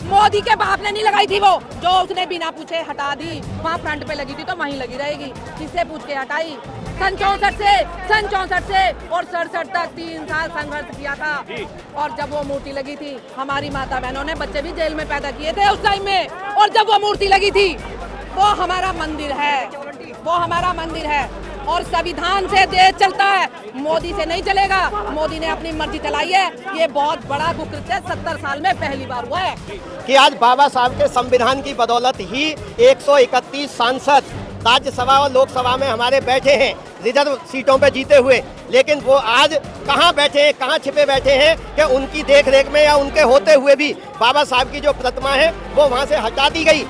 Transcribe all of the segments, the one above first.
मोदी के बाप ने नहीं लगाई थी वो, जो उसने बिना पूछे हटा दी। वहाँ फ्रंट पे लगी थी तो वहीं लगी रहेगी, किससे पूछ के हटाई? सन 64 से और 67 तक 3 साल संघर्ष किया था। और जब वो मूर्ति लगी थी, हमारी माता बहनों ने बच्चे भी जेल में पैदा किए थे उस टाइम में। और जब वो मूर्ति लगी थी, वो हमारा मंदिर है, वो हमारा मंदिर है और संविधान से देश चलता है, मोदी से नहीं चलेगा। मोदी ने अपनी मर्जी चलाई है, ये बहुत बड़ा कुकृत्य 70 साल में पहली बार हुआ है कि आज बाबा साहब के संविधान की बदौलत ही 131 सांसद राज्यसभा और लोकसभा में हमारे बैठे हैं, रिजर्व सीटों पे जीते हुए। लेकिन वो आज कहाँ बैठे हैं, कहाँ छिपे बैठे हैं कि उनकी देखरेख में या उनके होते हुए भी बाबा साहब की जो प्रतिमा है वो वहाँ से हटा दी गई।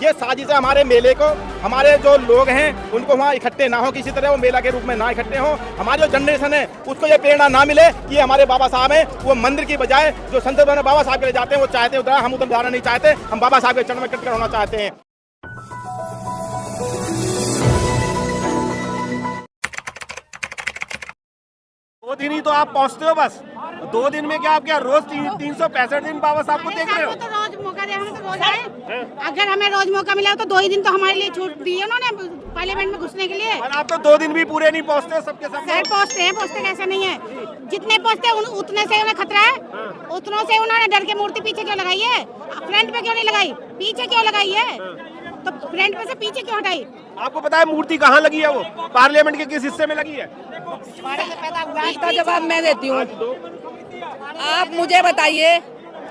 ये साजिश है हमारे मेले को, हमारे जो लोग हैं उनको वहाँ इकट्ठे ना हो, किसी तरह वो मेला के रूप में ना इकट्ठे हो। हमारी जो जनरेशन है उसको ये प्रेरणा ना मिले कि ये हमारे बाबा साहब हैं, वो मंदिर की बजाय जो संसद में बाबा साहब के लिए जाते हैं वो चाहते हैं उधर, हम उधर जाना नहीं चाहते, हम बाबा साहब के चरण में कटकर होना चाहते हैं। दो दिन ही तो आप पहुंचते हो बस, 2 दिन में क्या आप क्या रोज 365 दिन बाबा साहब को देख रहे हो? तो रोज मौका दे, हम तो रोज आए। अगर हमें रोज मौका मिला तो 2 ही दिन तो हमारे लिए छूट दी है उन्होंने पार्लियामेंट में घुसने के लिए। और आप तो 2 दिन भी पूरे नहीं पहुंचते सबके सब। सर पहुंचते कैसे नहीं है, जितने पहुंचते उतने से उन्हें खतरा है, उतनों से उन्होंने डर के मूर्ति पीछे क्यों लगाई है? फ्रंट पे क्यों नहीं लगाई, पीछे क्यों लगाई है? तो फ्रंट पे से पीछे क्यों हटाई? आपको पता है मूर्ति कहाँ लगी है? वो पार्लियामेंट के किस हिस्से में लगी है? इसका जवाब मैं देती हूँ। आप मुझे बताइए,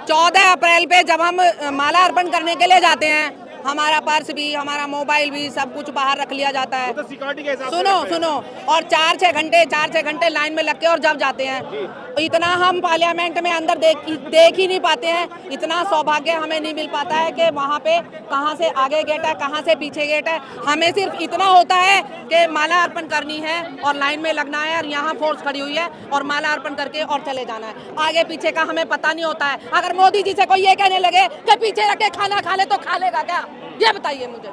14 अप्रैल पे जब हम माला अर्पण करने के लिए जाते हैं, हमारा पर्स भी, हमारा मोबाइल भी, सब कुछ बाहर रख लिया जाता है। तो सिक्योरिटी के हिसाब से सुनो और 4-6 घंटे लाइन में लग के और जब जाते हैं, इतना हम पार्लियामेंट में अंदर देख ही नहीं पाते हैं। इतना सौभाग्य हमें नहीं मिल पाता है कि वहाँ पे कहाँ से आगे गेट है, कहाँ से पीछे गेट है। हमें सिर्फ इतना होता है कि माला अर्पण करनी है और लाइन में लगना है और यहाँ फोर्स खड़ी हुई है और माला अर्पण करके और चले जाना है। आगे पीछे का हमें पता नहीं होता है। अगर मोदी जी से कोई ये कहने लगे कि पीछे रख के खाना खा ले तो खा लेगा क्या? ये बताइए मुझे।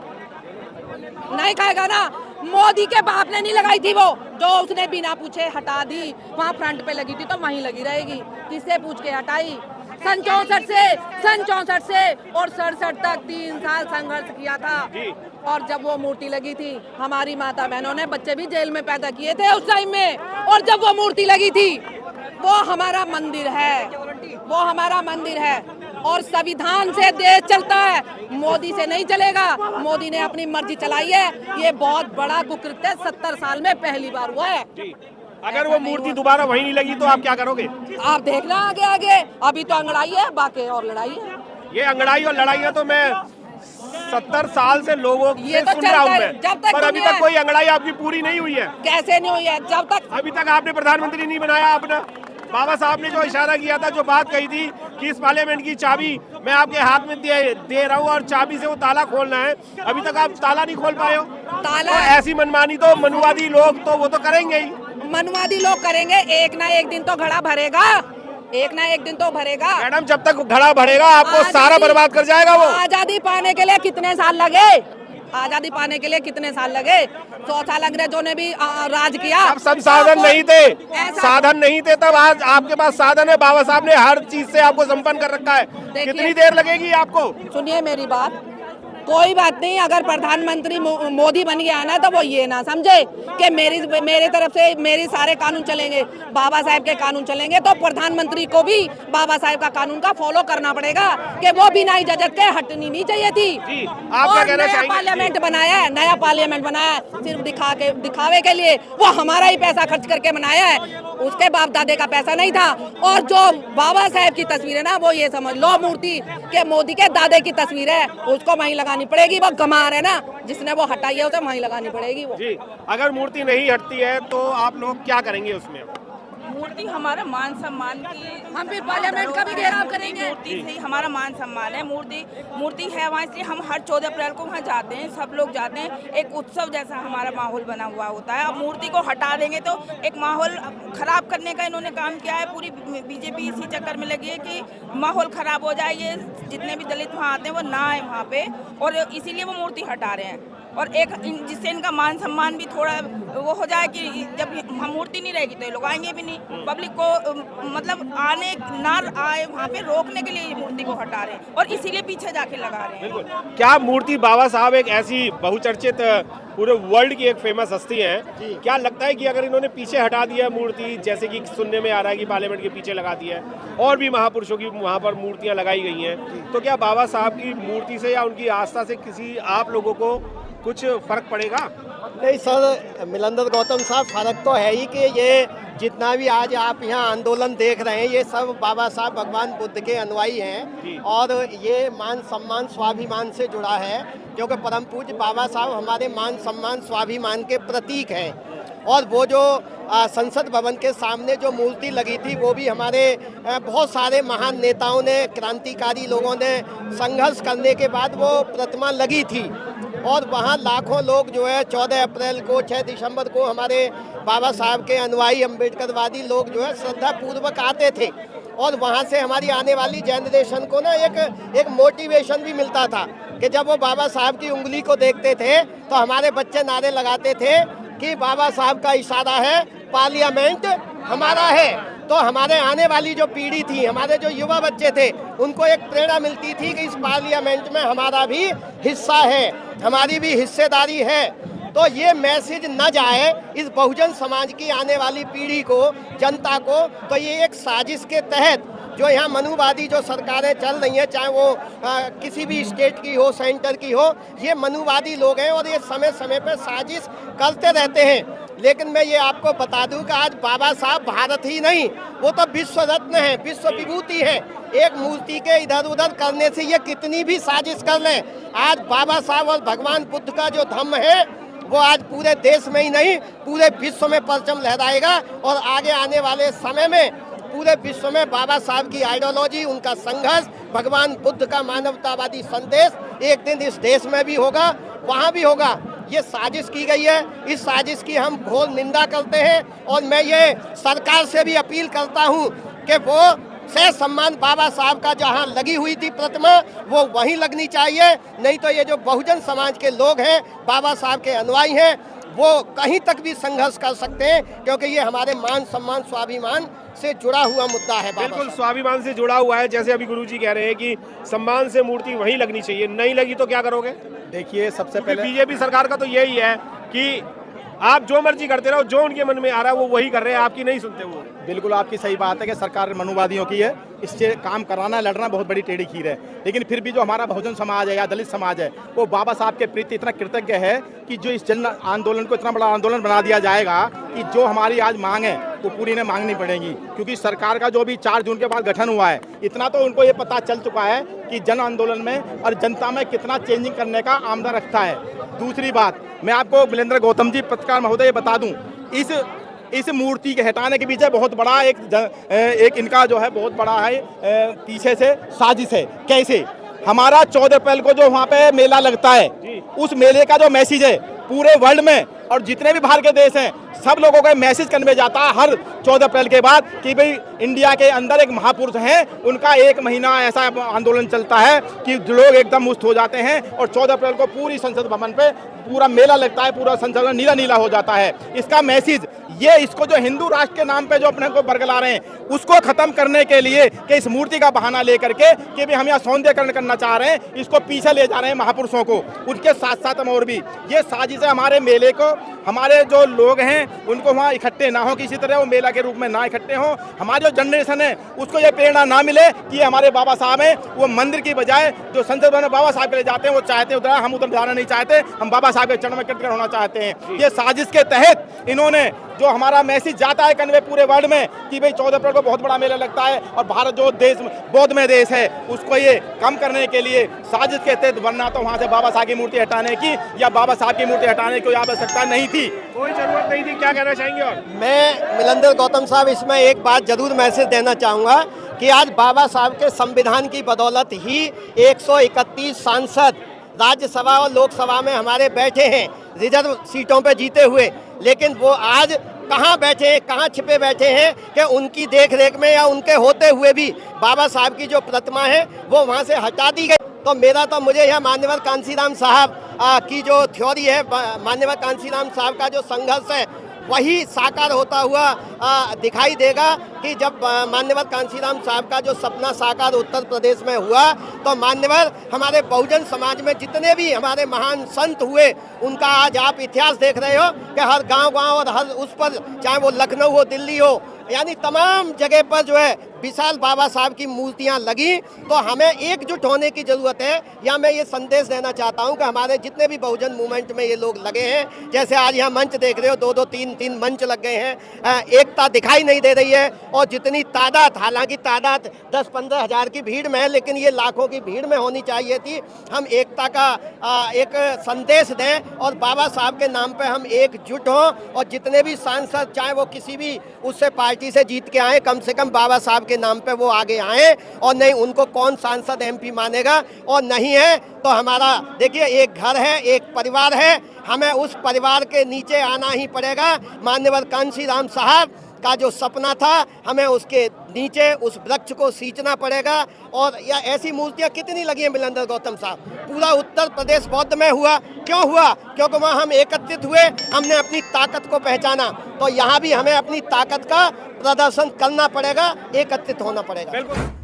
नहीं खाएगा ना। मोदी के बाप ने नहीं लगाई थी वो, जो उसने बिना पूछे हटा दी। वहाँ फ्रंट पे लगी थी तो वहीं लगी रहेगी, किससे पूछ के हटाई? सन 64 से और 67 तक 3 साल संघर्ष किया था। और जब वो मूर्ति लगी थी, हमारी माता बहनों ने बच्चे भी जेल में पैदा किए थे उस टाइम में। और जब वो मूर्ति लगी थी, वो हमारा मंदिर है, वो हमारा मंदिर है और संविधान से देश चलता है, मोदी से नहीं चलेगा। मोदी ने अपनी मर्जी चलाई है, ये बहुत बड़ा कुकृत्य 70 साल में पहली बार हुआ है। अगर वो मूर्ति दोबारा वहीं नहीं लगी तो आप क्या करोगे? आप देखना आगे। अभी तो अंगड़ाई है, बाकी और लड़ाई है। ये अंगड़ाई और लड़ाई है तो मैं 70 साल से लोगों ये से तो सुन रहा हूँ मैं, जब तक पर अभी तक कोई अंगड़ाई आपकी पूरी नहीं हुई है। कैसे नहीं हुई है? जब तक अभी तक आपने प्रधानमंत्री नहीं बनाया अपना। बाबा साहब ने जो इशारा किया था, जो बात कही थी कि इस पार्लियामेंट की चाबी मैं आपके हाथ में दे रहा हूँ और चाबी से वो ताला खोलना है, अभी तक आप ताला नहीं खोल पाए हो। ताला तो ऐसी मनमानी तो मनुवादी लोग तो वो तो करेंगे ही। मनवादी लोग करेंगे, एक ना एक दिन तो घड़ा भरेगा, एक ना एक दिन तो भरेगा। मैडम जब तक घड़ा भरेगा आपको सारा बर्बाद कर जाएगा वो। आजादी पाने के लिए कितने साल लगे? आजादी पाने के लिए कितने साल लगे? 100 साल अंग्रेजों ने भी राज किया। अब सब साधन नहीं थे, तब आज आपके पास साधन है। बाबा साहब ने हर चीज से आपको संपन्न कर रखा है। कितनी देर लगेगी आपको? सुनिए मेरी बात, कोई बात नहीं। अगर प्रधानमंत्री मोदी बन गया ना तो वो ये ना समझे कि मेरी तरफ से मेरे सारे कानून चलेंगे, बाबा साहब के कानून चलेंगे। तो प्रधानमंत्री को भी बाबा साहब का कानून का फॉलो करना पड़ेगा कि वो बिना इजाजत के हटनी नहीं चाहिए थी। आप क्या कहना चाहेंगे? पार्लियामेंट बनाया है, नया पार्लियामेंट बनाया है सिर्फ दिखावे के लिए। वो हमारा ही पैसा खर्च करके बनाया है, उसके बाप दादे का पैसा नहीं था। और जो बाबा साहब की तस्वीर है ना, वो ये समझ लो मूर्ति के मोदी के दादे की तस्वीर है, उसको वहीं लगानी पड़ेगी। वो गमार है ना, जिसने वो हटाई है उसे वहीं लगानी पड़ेगी वो। जी, अगर मूर्ति नहीं हटती है तो आप लोग क्या करेंगे उसमें? मूर्ति हमारा मान सम्मान की, हम फिर पार्लियामेंट का भी घेराव करेंगे। मूर्ति से हमारा मान सम्मान है। मूर्ति है वहाँ, इसलिए हम हर 14 अप्रैल को वहाँ जाते हैं, सब लोग जाते हैं। एक उत्सव जैसा हमारा माहौल बना हुआ होता है। अब मूर्ति को हटा देंगे तो एक माहौल खराब करने का इन्होंने काम किया है। पूरी बीजेपी इसी चक्कर में लगी है कि माहौल खराब हो जाए, ये जितने भी दलित वहाँ आते हैं वो ना आए वहाँ पे, और इसीलिए वो मूर्ति हटा रहे हैं। और एक जिससे इनका मान सम्मान भी थोड़ा वो हो जाए कि जब हम मूर्ति नहीं रहेगी तो ये लोग आएंगे भी नहीं। पब्लिक को मतलब आने ना आए वहाँ पे रोकने के लिए ये मूर्ति को हटा रहे हैं और इसीलिए पीछे जाके लगा रहे हैं। क्या मूर्ति बाबा साहब एक ऐसी बहुचर्चित पूरे वर्ल्ड की एक फेमस हस्ती है, क्या लगता है कि अगर इन्होंने पीछे हटा दिया मूर्ति, जैसे कि सुनने में आ रहा है कि पार्लियामेंट के पीछे लगा दिया है और भी महापुरुषों की वहाँ पर मूर्तियाँ लगाई गई हैं, तो क्या बाबा साहब की मूर्ति से या उनकी आस्था से किसी आप लोगों को कुछ फर्क पड़ेगा? नहीं सर, मिलंदर गौतम साहब, फर्क तो है ही कि ये जितना भी आज आप यहाँ आंदोलन देख रहे हैं ये सब बाबा साहब भगवान बुद्ध के अनुयायी हैं और ये मान सम्मान स्वाभिमान से जुड़ा है, क्योंकि परम पूज्य बाबा साहब हमारे मान सम्मान स्वाभिमान के प्रतीक हैं। और वो जो संसद भवन के सामने जो मूर्ति लगी थी वो भी हमारे बहुत सारे महान नेताओं ने, क्रांतिकारी लोगों ने संघर्ष करने के बाद वो प्रतिमा लगी थी और वहाँ लाखों लोग जो है 14 अप्रैल को 6 दिसंबर को हमारे बाबा साहब के अनुयायी अम्बेडकरवादी लोग जो है श्रद्धा पूर्वक आते थे और वहाँ से हमारी आने वाली जनरेशन को ना एक मोटिवेशन भी मिलता था कि जब वो बाबा साहब की उंगली को देखते थे तो हमारे बच्चे नारे लगाते थे कि बाबा साहब का इशारा है, पार्लियामेंट हमारा है। तो हमारे आने वाली जो पीढ़ी थी, हमारे जो युवा बच्चे थे, उनको एक प्रेरणा मिलती थी कि इस पार्लियामेंट में हमारा भी हिस्सा है, हमारी भी हिस्सेदारी है। तो ये मैसेज न जाए इस बहुजन समाज की आने वाली पीढ़ी को, जनता को, तो ये एक साजिश के तहत जो यहाँ मनुवादी जो सरकारें चल रही हैं, चाहे वो किसी भी स्टेट की हो, सेंटर की हो, ये मनुवादी लोग हैं और ये समय समय पर साजिश करते रहते हैं। लेकिन मैं ये आपको बता दूं कि आज बाबा साहब भारत ही नहीं, वो तो विश्व रत्न है, विश्व विभूति है। एक मूर्ति के इधर उधर करने से ये कितनी भी साजिश कर लें, आज बाबा साहब और भगवान बुद्ध का जो धम्म है वो आज पूरे देश में ही नहीं पूरे विश्व में परचम लहराएगा और आगे आने वाले समय में पूरे विश्व में बाबा साहब की आइडियोलॉजी, उनका संघर्ष, भगवान बुद्ध का मानवतावादी संदेश एक दिन इस देश में भी होगा, वहाँ भी होगा। ये साजिश की गई है, इस साजिश की हम घोर निंदा करते हैं और मैं ये सरकार से भी अपील करता हूँ कि वो सह सम्मान बाबा साहब का जहाँ लगी हुई थी प्रतिमा वो वहीं लगनी चाहिए, नहीं तो ये जो बहुजन समाज के लोग हैं, बाबा साहब के अनुयायी हैं, वो कहीं तक भी संघर्ष कर सकते हैं, क्योंकि ये हमारे मान सम्मान स्वाभिमान से जुड़ा हुआ मुद्दा है। बिल्कुल स्वाभिमान से जुड़ा हुआ है। जैसे अभी गुरुजी कह रहे हैं कि सम्मान से मूर्ति वहीं लगनी चाहिए, नहीं लगी तो क्या करोगे? देखिए, सबसे पहले बीजेपी सरकार का तो यही है कि आप जो मर्जी करते रहो, जो उनके मन में आ रहा है वो वही कर रहे हैं, आपकी नहीं सुनते वो। बिल्कुल आपकी सही बात है कि सरकार मनुवादियों की है, इससे काम कराना लड़ना बहुत बड़ी टेढ़ी खीर है। लेकिन फिर भी जो हमारा बहुजन समाज है या दलित समाज है वो बाबा साहब के प्रति इतना कृतज्ञ है कि जो इस जन आंदोलन को इतना बड़ा आंदोलन बना दिया जाएगा कि जो हमारी आज मांग है वो पूरी ने मांगनी पड़ेगी, क्योंकि सरकार का जो भी 4 जून के बाद गठन हुआ है, इतना तो उनको ये पता चल चुका है कि जन आंदोलन में और जनता में कितना चेंजिंग करने का आमदा रखता है। दूसरी बात मैं आपको मिलेंद्र गौतम जी पत्रकार महोदय बता दूं, इस मूर्ति के हटाने के पीछे बहुत बड़ा एक इनका जो है बहुत बड़ा है पीछे से साजिश है। कैसे? हमारा 14 अप्रैल को जो वहाँ पे मेला लगता है, उस मेले का जो मैसेज है पूरे वर्ल्ड में और जितने भी बाहर के देश हैं सब लोगों का मैसेज कन्वे जाता है हर 14 अप्रैल के बाद कि भाई इंडिया के अंदर एक महापुरुष हैं, उनका 1 महीना ऐसा आंदोलन चलता है कि लोग एकदम मुस्त हो जाते हैं और 14 अप्रैल को पूरी संसद भवन पे पूरा मेला लगता है, पूरा संसद नीला नीला हो जाता है। इसका मैसेज ये इसको जो हिंदू राष्ट्र के नाम पे जो अपने को बरगला रहे हैं उसको खत्म करने के लिए कि इस मूर्ति का बहाना लेकर के कि भाई हम यहाँ सौंदर्यकरण करना चाह रहे हैं, इसको पीछे ले जा रहे हैं महापुरुषों को। उनके साथ साथ हम और भी ये साजिश है हमारे मेले को, हमारे जो लोग हैं उनको वहाँ इकट्ठे ना हो, किसी तरह वो मेला के रूप में ना इकट्ठे हो, हमारी जो जनरेशन है उसको ये प्रेरणा ना मिले कि हमारे बाबा साहब हैं, वो मंदिर की बजाय जो संसद में बाबा साहब के लिए जाते हैं वो चाहते उधर, हम उधर जाना नहीं चाहते, हम बाबा साहब के चरण में कटकर होना चाहते हैं। ये साजिश के तहत इन्होंने जो हमारा मैसेज जाता है कन्वे पूरे वर्ल्ड में कि भाई 14 अप्रैल को बहुत बड़ा मेला लगता है और भारत जो देश बौद्धमय देश है उसको ये कम करने के लिए साजिश के तहत, वरना तो वहाँ से बाबा साहब की मूर्ति हटाने की या बाबा साहब की मूर्ति हटाने की कोई आवश्यकता नहीं थी, कोई जरूरत नहीं थी। क्या कहना चाहेंगे? और मैं मिलंदर गौतम साहब इसमें एक बात जरूर मैसेज देना चाहूँगा कि आज बाबा साहब के संविधान की बदौलत ही 131 सांसद राज्यसभा और लोकसभा में हमारे बैठे हैं रिजर्व सीटों पे जीते हुए, लेकिन वो आज कहाँ बैठे हैं, कहाँ छिपे बैठे हैं कि उनकी देखरेख में या उनके होते हुए भी बाबा साहब की जो प्रतिमा है वो वहाँ से हटा दी गई। तो मुझे यह मान्यवर कांसीराम साहब की जो थ्योरी है, माननीय कांशीराम साहब का जो संघर्ष है, वही साकार होता हुआ दिखाई देगा कि जब माननीय कांशीराम साहब का जो सपना साकार उत्तर प्रदेश में हुआ, तो मान्यवर हमारे बहुजन समाज में जितने भी हमारे महान संत हुए, उनका आज आप इतिहास देख रहे हो कि हर गांव-गांव और हर उस पर, चाहे वो लखनऊ हो, दिल्ली हो, यानी तमाम जगह पर जो है विशाल बाबा साहब की मूर्तियां लगी। तो हमें एकजुट होने की ज़रूरत है। या मैं ये संदेश देना चाहता हूं कि हमारे जितने भी बहुजन मूवमेंट में ये लोग लगे हैं, जैसे आज यहाँ मंच देख रहे हो, 2-2, 3-3 मंच लग गए हैं, एकता दिखाई नहीं दे रही है। और जितनी तादाद, हालांकि तादाद 10-15 हज़ार की भीड़ में है, लेकिन ये लाखों की भीड़ में होनी चाहिए थी। हम एकता का एक संदेश दें और बाबा साहब के नाम पर हम एकजुट हों। और जितने भी सांसद, चाहे वो किसी भी उससे पार्टी से जीत के आए, कम से कम बाबा साहब के नाम पे वो आगे आए। और नहीं उनको कौन सांसद MP मानेगा, और नहीं है तो हमारा देखिए एक घर है, एक परिवार है, हमें उस परिवार के नीचे आना ही पड़ेगा। माननीय कांशीराम साहब का जो सपना था, हमें उसके नीचे उस वृक्ष को सींचना पड़ेगा। और या ऐसी मूर्तियां कितनी लगी हैं बिलंदर गौतम साहब, पूरा उत्तर प्रदेश बौद्ध में हुआ। क्यों हुआ? क्योंकि वहाँ हम एकत्रित हुए, हमने अपनी ताकत को पहचाना। तो यहाँ भी हमें अपनी ताकत का प्रदर्शन करना पड़ेगा, एकत्रित होना पड़ेगा। बिल्कुल।